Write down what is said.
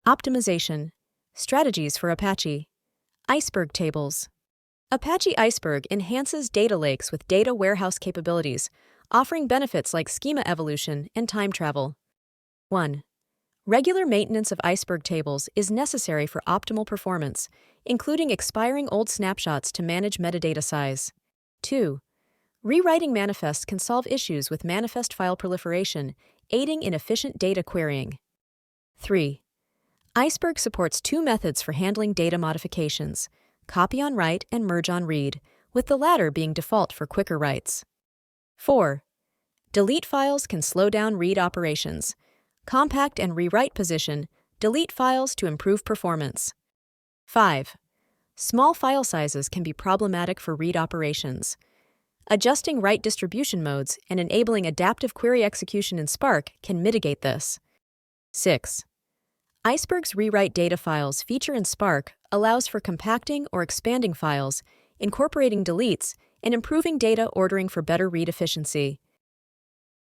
Optimization. Strategies for Apache. Iceberg tables. Apache Iceberg enhances data lakes with data warehouse capabilities, offering benefits like schema evolution and time travel. 1. Regular maintenance of Iceberg tables is necessary for optimal performance, including expiring old snapshots to manage metadata size. 2. Rewriting manifests can solve issues with manifest file proliferation, aiding in efficient data querying. 3. Iceberg supports two methods for handling data modifications: copy on write and merge on read, with the latter being default for quicker writes. 4. Delete files can slow down read operations. Compact and rewrite position, delete files to improve performance. 5. Small file sizes can be problematic for read operations. Adjusting write distribution modes and enabling adaptive query execution in Spark can mitigate this. 6. Iceberg's rewrite data files feature in Spark allows for compacting or expanding files, incorporating deletes, and improving data ordering for better read efficiency.